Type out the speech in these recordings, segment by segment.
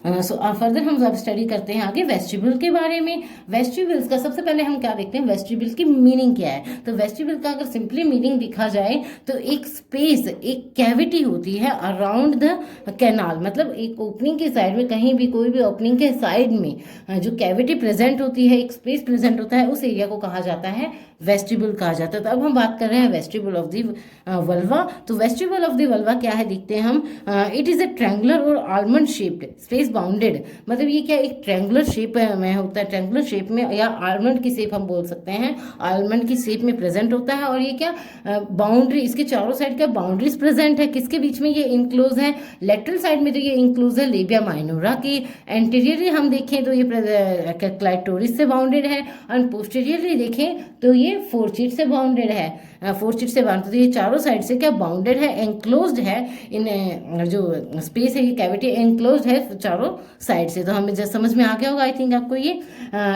Further हम अब study करते हैं आगे वेस्टिब्यूल के बारे में। वेस्टिब्यूल्स का सबसे पहले हम क्या देखते हैं, वेस्टिब्यूल की मीनिंग क्या है। तो वेस्टिब्यूल का अगर सिंपली मीनिंग देखा जाए तो एक स्पेस, एक कैविटी होती है अराउंड द कैनाल, मतलब एक ओपनिंग के साइड में, कहीं भी कोई भी ओपनिंग के साइड में जो कैविटी प्रेजेंट होती है, एक स्पेस प्रेजेंट होता है, उस एरिया को कहा जाता है वेस्टिब्यूल कहा जाता है। तो अब हम बात कर रहे हैं वेस्टिब्यूल ऑफ द वल्वा। तो वेस्टिब्यूल ऑफ द वल्वा क्या है देखते हैं हम। इट इज अ ट्रायंगुलर और आलमंड शेप्ड स्पेस बाउंडेड, मतलब ये क्या एक ट्रायंगुलर शेप में होता है, ट्रायंगुलर शेप में, या आलमंड की शेप हम बोल सकते हैं, आलमंड की शेप में प्रेजेंट होता है। और ये क्या बाउंड्री, इसके चारों साइड क्या बाउंड्रीज प्रेजेंट है, किसके बीच में ये इंक्लोज है, लेटरल साइड में तो ये इंक्लोज है लेबिया माइनोरा की, एंटीरियरली हम देखें तो ये क्लाइटोरिस से बाउंडेड है, और पोस्टीरियरली देखें तो ये फोर्चिट से बाउंडेड है, फोर्चिट से बाउंडेड। तो ये चारों साइड से क्या बाउंडेड है, एंक्लोज्ड है, इन जो स्पेस है ये कैविटी एंक्लोज्ड है चारों साइड से। तो हमें जब समझ में आ गया होगा आई थिंक आपको ये।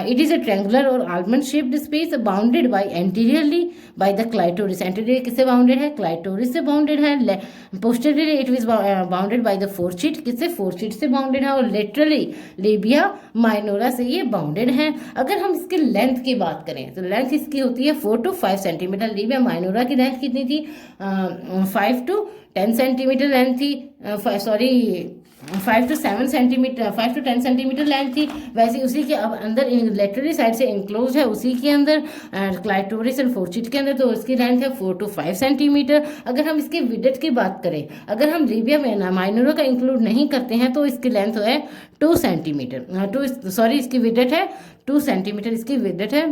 इट इज अ ट्रायंगुलर और almond shaped space bounded by anteriorly by the clitoris. Anterior किससे बाउंडेड है, क्लाइटोरिस से बाउंडेड है। Posteriorly it is bounded by the fourchette, किससे, फोर्चिट से बाउंडेड है। और लेटरली लेबिया माइनोरा से ये बाउंडेड है। अगर हम इसके लेंथ की बात करें तो लेंथ इसकी होती है 4 to 5 सेंटीमीटर। लेबिया माइनोरा की लेंथ कितनी थी, 5 to 10 सेंटीमीटर लेंथ थी, 5 to 7 centimetre, 5 to 10 centimetre length थी। वैसे उसी के अब अंदर लेटरली साइड से इंक्लोज है, उसी के अंदर क्लाइटोरिस एंड फोर्चिट के अंदर, तो इसकी लेंथ है 4 to 5 सेंटीमीटर। अगर हम इसके विड्थ की बात करें, अगर हम लेबिया में माइनोरा का इंक्लूड नहीं करते हैं तो इसकी लेंथ है 2 सेंटीमीटर, इसकी विड्थ है 2 सेंटीमीटर, इसकी विड्थ है।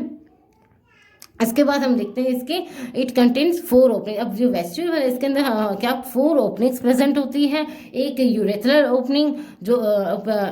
इसके बाद हम देखते हैं इसके, इट कंटेन्स 4 ओपनिंग। अब जो वेस्टिब्यूल है इसके अंदर क्या 4 ओपनिंग्स प्रेजेंट होती है। एक यूरेथ्रल ओपनिंग जो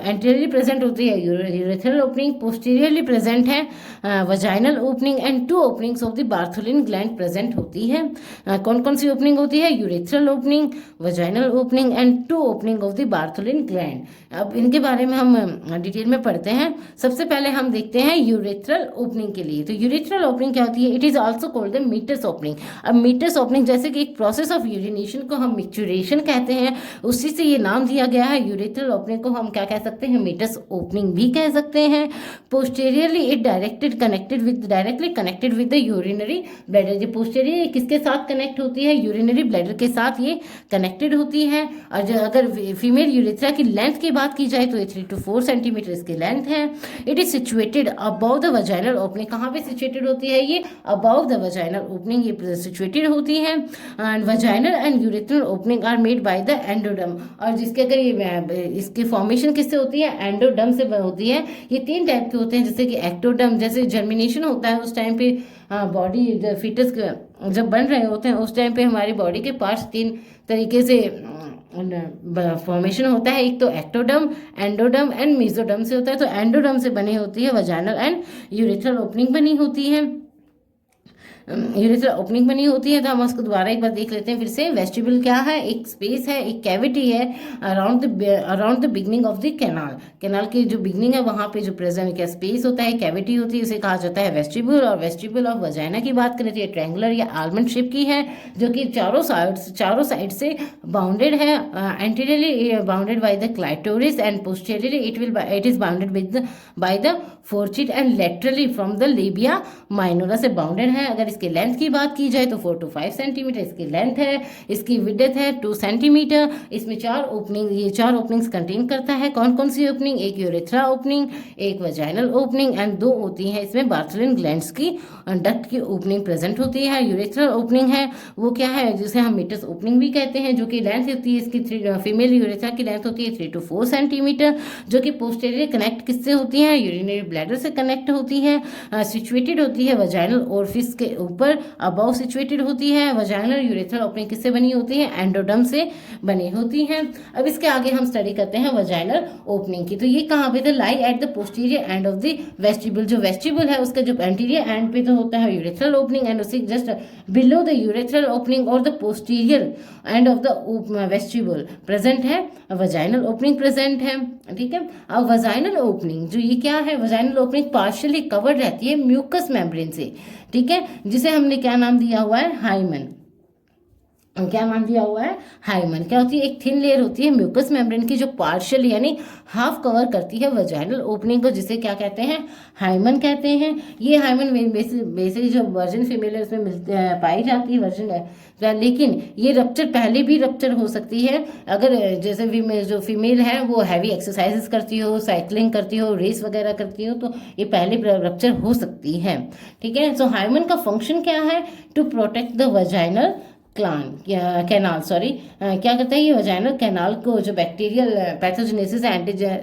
एंटीरियरली प्रेजेंट होती है, यूरेथ्रल ओपनिंग, पोस्टीरियरली प्रेजेंट है vaginal opening, and 2 openings of the Bartholin gland present होती है। कौन कौन सी ओपनिंग होती है, urethral opening, vaginal opening and 2 opening of the Bartholin gland. अब इनके बारे में हम डिटेल में पढ़ते हैं। सबसे पहले हम देखते हैं यूरेथ्रल ओपनिंग के लिए। तो यूरेथ्रल ओपनिंग क्या होती है, it is also called the meatus opening. अब मीटस ओपनिंग जैसे कि एक प्रोसेस ऑफ यूरिनेशन को हम मिक्चुरेशन कहते हैं, उसी से ये नाम दिया गया है। यूरेथ्रल ओपनिंग को हम क्या कह सकते हैं, मीटस ओपनिंग भी कह सकते हैं। Posteriorly it directly connected with the urinary bladder. ये पोस्टेरियर किसके साथ कनेक्ट होती है, यूरिनरी ब्लैडर के साथ ये कनेक्टेड होती है। और जो अगर फीमेल यूरेथ्रा की लेंथ की बात की जाए तो ये 3 to 4 सेंटीमीटर इसकी लेंथ है। It is situated above the vaginal opening. कहाँ पे सिचुएटेड होती है ये, अबव द वजाइनल ओपनिंग ये सिचुएटेड होती है। And vaginal and urethral opening are made by the endoderm. और जिसके अगर ये इसकी फॉर्मेशन किससे होती है, एंडोडर्म से होती है। ये 3 टाइप के होते हैं, जैसे कि एक्टोडर्म, जैसे जर्मिनेशन होता है उस टाइम पे बॉडी फीटस जब बन रहे होते हैं उस टाइम पे हमारी बॉडी के पार्ट्स 3 तरीके से फॉर्मेशन होता है। एक तो एक्टोडर्म, एंडोडर्म एंड मेसोडर्म से होता है। तो एंडोडर्म से बनी होती है वजाइनल एंड यूरेथ्रल ओपनिंग बनी होती है, यूरेथ्रल ओपनिंग बनी होती है। तो हम उसको दोबारा एक बार देख लेते हैं फिर से। वेस्टिब्यूल क्या है, एक स्पेस है, एक कैविटी है around the beginning of the canal की जो बिगनिंग है वहाँ पे जो प्रेजेंट क्या स्पेस होता है, कैविटी होती है, उसे कहा जाता है वेस्टिब्यूल। और वेस्टिब्यूल ऑफ वजाइना की बात करें तो ये ट्रायंगुलर या आलमंड शेप की है, जो कि चारों साइड से बाउंडेड है। Anteriorly bounded by the clitoris and posteriorly it is bounded by the fourchette and laterally from the labia minora से बाउंडेड है। अगर इसकी लेंथ की बात की जाए तो 4 to 5 सेंटीमीटर इसकी लेंथ है, इसकी विड्थ है 2 सेंटीमीटर। इसमें 4 ओपनिंग्स कंटेन करता है। कौन कौन सी ओपनिंग, एक यूरेथ्रा ओपनिंग, एक वजाइनल ओपनिंग एंड 2 होती है इसमें बार्थोलिन ग्लैंड्स की डक्ट की ओपनिंग प्रेजेंट होती है। यूरेथ्रल ओपनिंग है वो क्या है, जिसे हम मीटस ओपनिंग भी कहते हैं, जो कि लेंथ होती है इसकी फीमेल यूरेथ्रा की लेंथ होती है 3 to 4 सेंटीमीटर, जो कि पोस्टेरियर कनेक्ट किससे होती है, यूरिनरी ब्लैडर से कनेक्ट होती है। सिचुएटेड होती है वजाइनल ओरिफिस के ऊपर, अबव सिचुएटेड होती है। वजाइनल यूरेथ्रल ओपनिंग किससे बनी होती है, एंडोडर्म से बनी होती है। अब इसके आगे हम स्टडी करते हैं वजाइनल ओपनिंग की। तो ये कहाँ पे थे, lie at the posterior end of the vestibule. जो वेस्टिब्यूल है उसका जो एंटीरियर एंड पे तो होता है यूरेथ्रल ओपनिंग, एंड उसी just below the urethral opening और the posterior end of the vestibule present है वजाइनल ओपनिंग प्रेजेंट है। ठीक है, अब वजाइनल ओपनिंग जो ये क्या है, वजाइनल ओपनिंग पार्शियली कवर्ड रहती है म्यूकस मेम्ब्रेन से। ठीक है, जिसे हमने क्या नाम दिया हुआ है, हाइमन। क्या मान दिया हुआ है, हाइमन। क्या होती है, एक थिन लेयर होती है म्यूकस मेम्ब्रेन की जो पार्शियल यानी हाफ कवर करती है वजाइनल ओपनिंग को, जिसे क्या कहते हैं, हाइमन कहते हैं। ये हाइमन बेसिकली जो वर्जिन फीमेल है उसमें पाई जाती है वर्जिन है, लेकिन ये रप्चर पहले भी रप्चर हो सकती है अगर जैसे जो फीमेल है वो हैवी एक्सरसाइजेस करती हो, साइकिलिंग करती हो, रेस वगैरह करती हो, तो ये पहले रप्चर हो सकती है। ठीक है, सो हाइमन का फंक्शन क्या है, to protect the vaginal canal, sorry, क्या करता है ये वजाइनल कैनाल को जो बैक्टीरियल पैथोजेनेसिस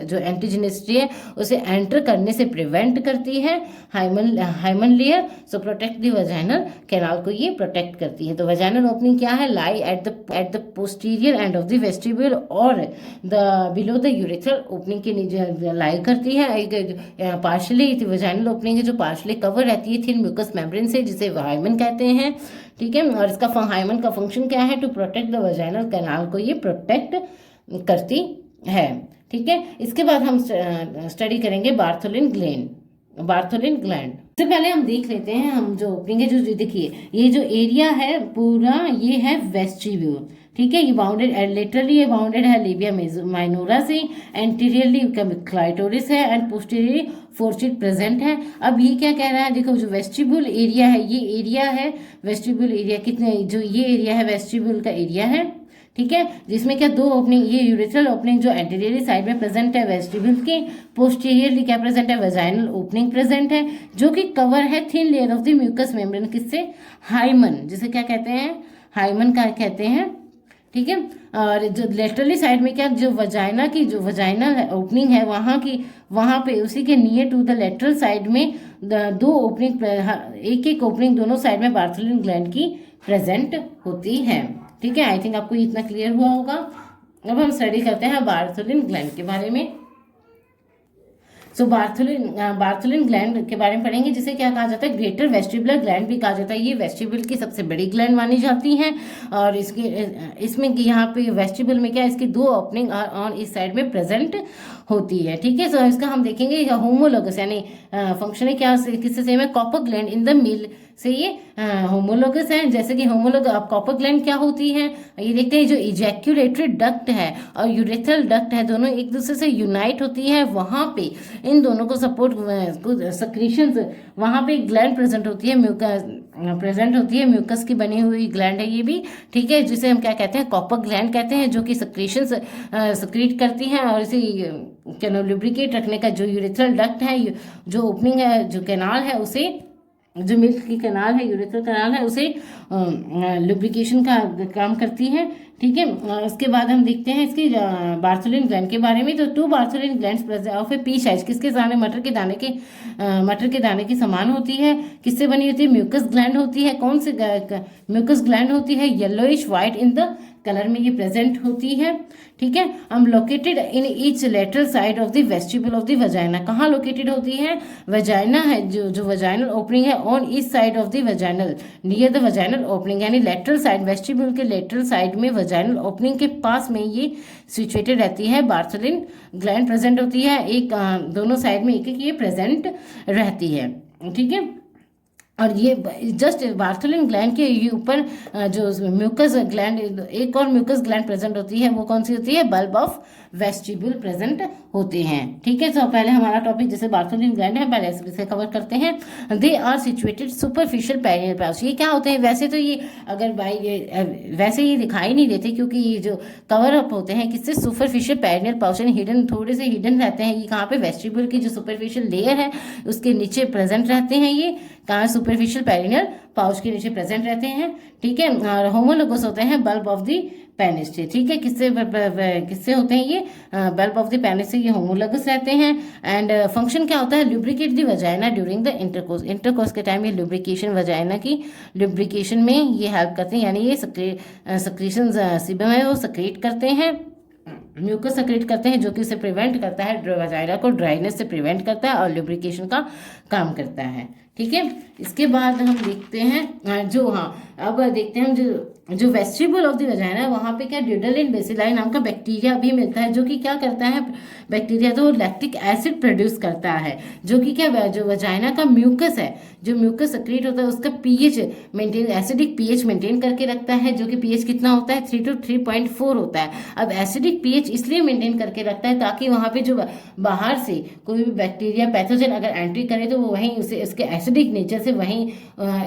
जो एंटीजेनेसिटी है उसे एंटर करने से प्रिवेंट करती है hymen layer. So protect the vaginal canal को ये प्रोटेक्ट करती है। तो वजाइनल ओपनिंग क्या है, lie at the posterior end of the vestibule और the below the urethral opening के नीचे लाई करती है। एक पार्शली वजाइनल ओपनिंग है जो पार्शली कवर रहती है थिन म्यूकस मेम्ब्रेन से, जिसे हाइमन कहते हैं। ठीक है, और इसका हाइमन का फंक्शन क्या है, to protect the vaginal canal को ये प्रोटेक्ट करती है। ठीक है, इसके बाद हम स्टडी करेंगे बार्थोलिन ग्लैंड। इससे पहले हम देख लेते हैं, हम जो ओपनिंग है, जो देखिए ये जो एरिया है पूरा ये है वेस्टिब्यूल। ठीक है, ये बाउंडेड लेटरली ये बाउंडेड है लेबिया माइनोरा से, एंटीरियरली क्लाइटोरिस है एंड पोस्टीरियरली फोर्चिड प्रेजेंट है। अब ये क्या कह रहा है, देखो जो वेस्टिब्यूल एरिया है, ये एरिया है वेस्टिब्यूल एरिया, कितने जो ये एरिया है वेस्टिब्यूल का एरिया है। ठीक है, जिसमें क्या दो ओपनिंग, ये यूरेथ्रल ओपनिंग जो एंटीरियरली साइड में प्रेजेंट है वेस्टिब्यूल की, पोस्टीरियरली क्या प्रेजेंट है, वजाइनल ओपनिंग प्रेजेंट है जो कि कवर है thin layer of the mucous membrane, किससे, हाइमन, जिसे क्या कहते हैं, हाइमन का कहते हैं। ठीक है, और जो लेटरली साइड में क्या, जो वजाइना की जो वजाइनल ओपनिंग है वहाँ पे उसी के near to the lateral side में दो ओपनिंग, एक ओपनिंग दोनों साइड में बार्थोलिन ग्लैंड की प्रेजेंट होती है। ठीक है, आई थिंक आपको इतना क्लियर हुआ होगा। अब हम स्टडी करते हैं बार्थोलिन ग्लैंड के बारे में। सो बार्थोलिन ग्लैंड के बारे में पढ़ेंगे, जिसे क्या कहा जाता है, ग्रेटर वेस्टिबुलर ग्लैंड भी कहा जाता है। ये वेस्टिब्यूल की सबसे बड़ी ग्लैंड मानी जाती है और इसमें यहाँ पे वेस्टिब्यूल में क्या, इसकी दो ओपनिंग ऑन इस साइड में प्रेजेंट होती है। ठीक है, सो इसका हम देखेंगे होमोलोगस यानी फंक्शन है क्या, किससे सेम है, copper gland in the mill से ये होमोलोगस है। जैसे कि अब कॉपर ग्लैंड क्या होती है, ये देखते हैं, जो इजैक्यूलेटरी डक्ट है और यूरेथ्रल डक्ट है, दोनों एक दूसरे से यूनाइट होती है। वहाँ पे इन दोनों को सपोर्ट सक्रीशंस, वहाँ पे एक ग्लैंड प्रेजेंट होती है, म्यूकस की बनी हुई ग्लैंड है ये भी। ठीक है, जिसे हम क्या कहते हैं, कॉपर ग्लैंड कहते हैं, जो कि सक्रीशंस सक्रीट करती हैं और इसे लुब्रिकेट रखने का जो यूरेथ्रल डक्ट है, जो ओपनिंग है, जो कैनाल है, उसे जो मिल्क की कैनाल है, यूरेथ्रल कैनाल है, उसे लुब्रिकेशन का काम करती है। ठीक है, उसके बाद हम देखते हैं इसकी बार्थोलिन ग्लैंड के बारे में। तो two Bartholin glands of a pea size, किसके दाने, मटर के दाने की समान होती है। किससे बनी होती है, म्यूकस ग्लैंड होती है। कौन से म्यूकस ग्लैंड होती है, yellowish white in the colour में ये प्रेजेंट होती है। ठीक है, हम located in each lateral side of the vestibule of the vagina, कहाँ लोकेटेड होती है, वजाइना है जो वजाइनल ओपनिंग है on each side of the vaginal, near the vaginal opening, यानी लेटरल साइड, वेस्टिब्यूल के लेटरल साइड में वजाइनल ओपनिंग के पास में ये सिचुएटेड रहती है। बार्थोलिन ग्लैंड प्रेजेंट होती है, एक दोनों साइड में एक एक ये प्रेजेंट रहती है। ठीक है, और ये जस्ट बार्थोलिन ग्लैंड के ऊपर जो म्यूकस ग्लैंड, एक और म्यूकस ग्लैंड प्रेजेंट होती है, वो कौन सी होती है, बल्ब ऑफ वेस्टिब्यूल प्रेजेंट होते हैं। ठीक है, तो पहले हमारा टॉपिक जैसे बार्थोलिन ग्लैंड है, पहले इसे कवर करते हैं। They are situated superficial perineal pouch, ये क्या होते हैं, वैसे तो ये अगर वैसे ये दिखाई नहीं देते, क्योंकि ये जो कवर अप होते हैं किससे, सुपरफिशियल पेरिनियल पाउच, हिडन, थोड़े से हिडन रहते हैं। ये कहाँ पे, वेस्टिब्यूल की जो सुपरफिशियल लेयर है उसके नीचे प्रेजेंट रहते हैं। ये कहाँ, सुपरफिशियल पेरिनियल पाउच के नीचे प्रेजेंट रहते हैं। ठीक है, और होमोलोगस होते हैं बल्ब ऑफ द पेनिस से। ठीक है, किससे होते हैं ये, बल्ब ऑफ द पेनिस से ये होमोलोगस रहते हैं। एंड फंक्शन क्या होता है, lubricate the vagina during the intercourse के टाइम ये लुब्रिकेशन, वजाइना की लुब्रिकेशन में ये हेल्प करते हैं, यानी ये सक्रीशन सीबम है वो सक्रिएट करते हैं, म्यूकस सक्रिएट करते हैं, जो कि उसे प्रिवेंट करता है, वजाइना को ड्राइनेस से प्रिवेंट करता है और लुब्रिकेशन का काम करता है। ठीक है। इसके बाद हम देखते हैं अब देखते हैं हम जो वेस्टिबल ऑफ द वजाइना है वहाँ पे क्या ड्यूडेलिन बेसिलाई नाम का बैक्टीरिया भी मिलता है, जो कि क्या करता है बैक्टीरिया, तो लैक्टिक एसिड प्रोड्यूस करता है, जो कि क्या जो वजाइना का म्यूकस है, जो म्यूकस सक्रीट होता है उसका pH maintain, acidic pH maintain करके रखता है, जो कि पीएच कितना होता है 3 to 3.4 होता है। अब एसिडिक पीएच इसलिए मेंटेन करके रखता है ताकि वहाँ पे जो बाहर से कोई भी बैक्टीरिया पैथोजन अगर एंट्री करे तो वो वहीं उसे इसके एसिडिक नेचर से वहीं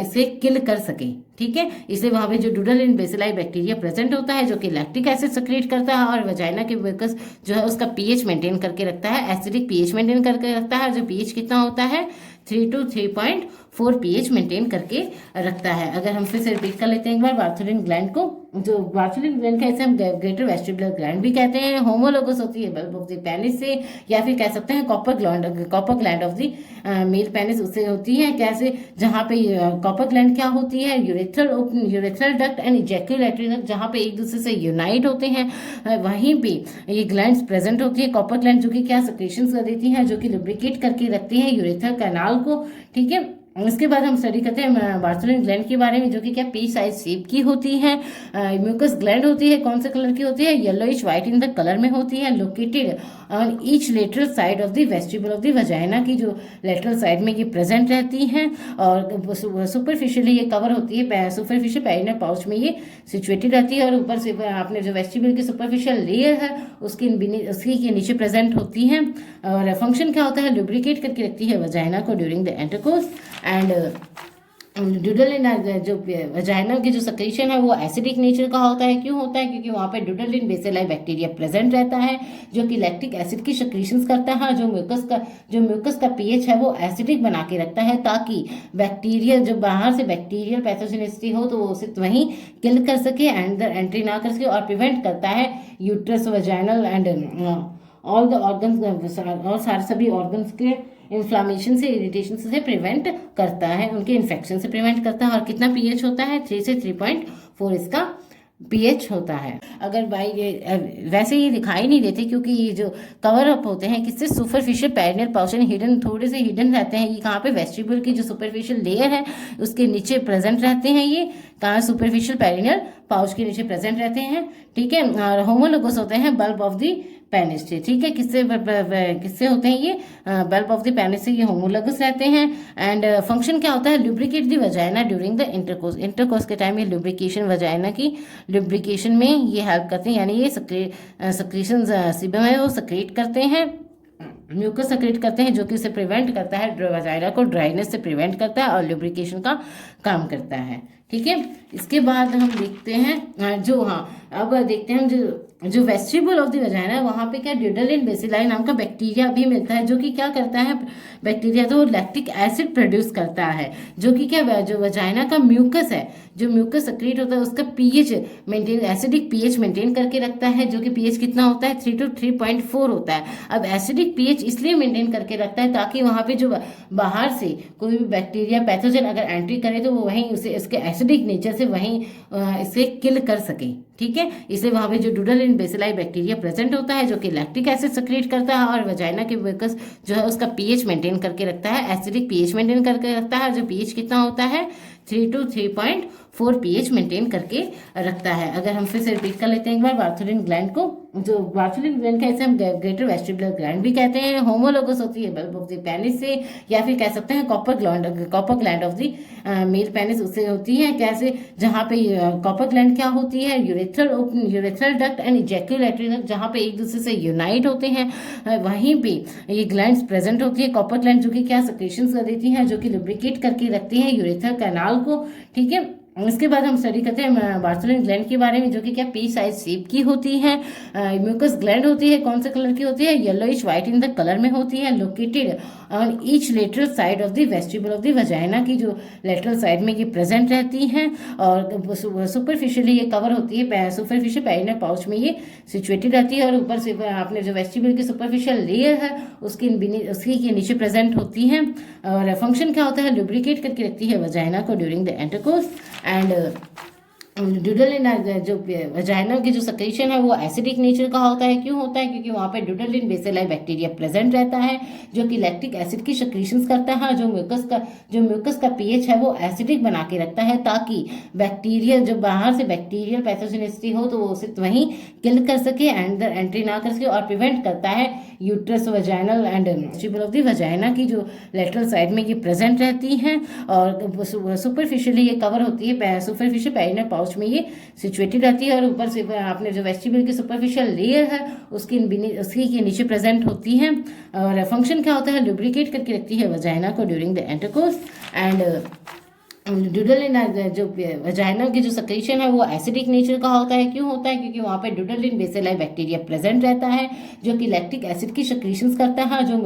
इसे किल कर सके, ठीक है। इसलिए वहाँ पे जो ड्यूडेलिन बेसिलाई बैक्टीरिया प्रेजेंट होता है, जो कि लैक्टिक एसिड सक्रिएट करता है और वजाइना के म्यूकस जो है उसका पीएच मेंटेन करके रखता है, एसिडिक पीएच मेंटेन करके रखता है, जो पीएच कितना होता है 3 to 3.4 पीएच मेंटेन करके रखता है। अगर हम फिर से रिपीट कर लेते हैं एक बार बार्थोलिन ग्लैंड को, जो बार्थोलिन ग्लैंड का इसे हम ग्रेटर वेस्टिबुलर ग्लैंड भी कहते हैं। होमोलोगस होती है बल्ब ऑफ द पेनिस से, या फिर कह सकते हैं Cowper gland of the male penis उससे होती है। कैसे, जहाँ पे कॉपर ग्लैंड क्या होती है, urethral duct and ejaculatory duct, जहाँ पे एक दूसरे से यूनाइट होते हैं, वहीं पे ये ग्लैंड्स प्रेजेंट होती है। कॉपर ग्लैंड जो कि क्या सिक्रीशंस कर देती हैं, जो कि लुब्रिकेट करके रखती है यूरेथ्रल कैनाल को, ठीक है। इसके बाद हम स्टडी करते हैं बार्थोलिन ग्लैंड के बारे में, जो कि क्या पी साइज शेप की होती है। म्यूकस ग्लैंड होती है, कौन से कलर की होती है, yellowish white in the colour में होती है, located on each lateral side of the vestibule of the vagina की जो लेटरल साइड में ये प्रेजेंट रहती हैं, और सुपरफिशियली ये कवर होती है, सुपरफिशियल पेरिनेल पाउच में ये सिचुएटेड रहती है, और ऊपर से आपने जो वेस्टिबल की सुपरफिशियल लेयर है उसकी के नीचे प्रेजेंट होती है। और फंक्शन क्या होता है, लुब्रिकेट करके रखती है वजाइना को ड्यूरिंग द इंटरकोर्स। एंड ड्यूडेलिन जो वजाइना की जो सक्रीशन है वो एसिडिक नेचर का होता है। क्यों होता है, क्योंकि वहाँ पे ड्यूडेलिन बेसिलाई बैक्टीरिया प्रेजेंट रहता है, जो कि लैक्टिक एसिड की सक्रीशंस करता है। जो म्यूकस का पीएच है वो एसिडिक बना के रखता है, ताकि बैक्टीरिया जो बाहर से बैक्टीरियल पैथोजेनिसिटी हो तो वो उसे वहीं किल कर सके, अंदर एंट्री ना कर सके, और प्रिवेंट करता है uterus, vaginal and all the organs, और सारे सभी ऑर्गन्स के इन्फ्लामेशन से, इरिटेशन से प्रिवेंट करता है, उनके इन्फेक्शन से प्रिवेंट करता है। और कितना पीएच होता है 3 से 3.4 इसका पीएच होता है। अगर भाई ये वैसे ये दिखाई नहीं देते क्योंकि ये जो कवर अप होते हैं किससे, सुपरफिशियल पेरिनेल पाउच, हिडन, थोड़े से हिडन रहते हैं। ये कहाँ पे, वेस्टिबुल की जो सुपरफिशियल लेयर है उसके नीचे प्रेजेंट रहते हैं। ये कहाँ, सुपरफिशियल पेरिनेल पाउच के नीचे प्रेजेंट रहते हैं, ठीक है। और होमोलोगस होते हैं बल्ब ऑफ द पेनिस से, ठीक है। किससे होते हैं ये, बल्ब ऑफ द पेनिस से ये होमोलोगस रहते हैं। एंड फंक्शन क्या होता है, lubricate the vagina during the intercourse के टाइम ये लुब्रिकेशन, वजाइना की लुब्रिकेशन में ये हेल्प करते हैं, यानी ये सक्रीशन सीबम है वो सक्रिएट करते हैं, म्यूकस सक्रिएट करते हैं, जो कि इसे प्रिवेंट करता है, वजाइना को ड्राइनेस से प्रिवेंट करता है और लुब्रिकेशन का काम करता है, ठीक है। इसके बाद हम देखते हैं अब देखते हैं हम जो वेस्टिबल ऑफ द वजाइना है वहाँ पे क्या ड्यूडेलिन बेसिलाई नाम का बैक्टीरिया भी मिलता है, जो कि क्या करता है बैक्टीरिया, तो लैक्टिक एसिड प्रोड्यूस करता है, जो कि क्या जो वजाइना का म्यूकस है, जो म्यूकस सक्रिएट होता है उसका pH maintain, acidic pH maintain करके रखता है, जो कि पीएच कितना होता है 3 to 3.4 होता है। अब एसिडिक पीएच इसलिए मेंटेन करके रखता है ताकि वहाँ पे जो बाहर से कोई भी बैक्टीरिया पैथोजन अगर एंट्री करे तो वो वहीं उसे इसके एसिडिक नेचर से वहीं इसे किल कर सके, ठीक है। इसलिए वहाँ पे जो ड्यूडेलिन बेसिलाई बैक्टीरिया प्रेजेंट होता है, जो कि लैक्टिक एसिड सक्रिएट करता है और वजाइना के म्यूकस जो है उसका पीएच मेंटेन करके रखता है, एसिडिक पीएच मेंटेन करके रखता है, जो पीएच कितना होता है 3 to 3.4 पीएच मेंटेन करके रखता है। अगर हम फिर से रिपीट कर लेते हैं एक बार बार्थोलिन ग्लैंड को, जो बार्थोलिन ग्लैंड का इसे हम ग्रेटर वेस्टिबुलर ग्लैंड भी कहते हैं। होमोलोगस होती है बल्ब ऑफ द पेनिस से, या फिर कह सकते हैं Cowper gland of the male penis उससे होती है। कैसे, जहाँ पे कॉपर ग्लैंड क्या होती है, urethral duct and ejaculatory duct, जहाँ पे एक दूसरे से यूनाइट होते हैं, वहीं पे ये ग्लैंड्स प्रेजेंट होती है। कॉपर ग्लैंड जो कि क्या सिक्रीशंस कर देती हैं, जो कि लुब्रिकेट करके रखती है यूरेथ्रल कैनाल को, ठीक है। इसके बाद हम स्टडी करते हैं बार्थोलिन ग्लैंड के बारे में, जो कि क्या पी साइज शेप की होती है। म्यूकस ग्लैंड होती है, कौन से कलर की होती है, yellowish white in the colour में होती है, located on each lateral side of the vestibule of the vagina की जो लेटरल साइड में ये प्रेजेंट रहती हैं, और सुपरफिशियली ये कवर होती है, सुपरफिशियल पेरिनेल पाउच में ये सिचुएटेड रहती है, और ऊपर से आपने जो वेस्टिबल की सुपरफिशियल लेयर है उसकी के नीचे प्रेजेंट होती है। और फंक्शन क्या होता है, लुब्रिकेट करके रखती है वजाइना को ड्यूरिंग द इंटरकोर्स। एंड ड्यूडेलिन जो वजाइना की जो सेक्रेशन है वो एसिडिक नेचर का होता है। क्यों होता है? क्योंकि वहाँ पे ड्यूडेलिन बेसिलाई बैक्टीरिया प्रेजेंट रहता है जो कि लैक्टिक एसिड की सेक्रेशंस करता है। जो म्यूकस का पीएच है वो एसिडिक बना के रखता है ताकि बैक्टीरिया जो बाहर से बैक्टीरियल पैथोजेनिसिटी हो तो वो उसे वहीं किल कर सके, अंदर एंट्री ना कर सके, और प्रिवेंट करता है uterus vaginal and vestibule of the vagina की जो लेटरल साइड में ये प्रेजेंट रहती हैं और सुपरफिशियली ये कवर होती है। सुपरफिशियल पेरिनेल पाउच में ये सिचुएटेड रहती है और ऊपर से आपने जो वेस्टिबल की सुपरफिशियल लेयर है उसकी के नीचे प्रेजेंट होती है। और फंक्शन क्या होता है? लुब्रिकेट करके रखती है वजाइना को ड्यूरिंग द इंटरकोर्स। एंड ड्यूडेलिन जो वजाइना की जो सेक्रेशन है वो एसिडिक नेचर का होता है। क्यों होता है? क्योंकि वहाँ पे ड्यूडेलिन बेसिलाई बैक्टीरिया प्रेजेंट रहता है जो कि लैक्टिक एसिड की सेक्रेशंस करता है। जो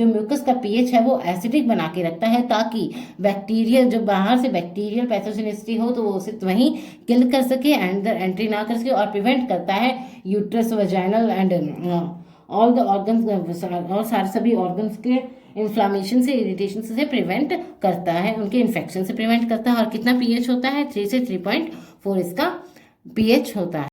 म्यूकस का पीएच है वो एसिडिक बना के रखता है ताकि बैक्टीरिया जो बाहर से बैक्टीरियल पैथोजेनिसिटी हो तो वो उसे वहीं किल कर सके, अंदर एंट्री ना कर सके, और प्रिवेंट करता है uterus vaginal and all the organs और सारे सभी ऑर्गन्स के इन्फ्लामेशन से, इरिटेशन से प्रिवेंट करता है, उनके इन्फेक्शन से प्रिवेंट करता है। और कितना पीएच होता है? 3 से 3.4 इसका पीएच होता है।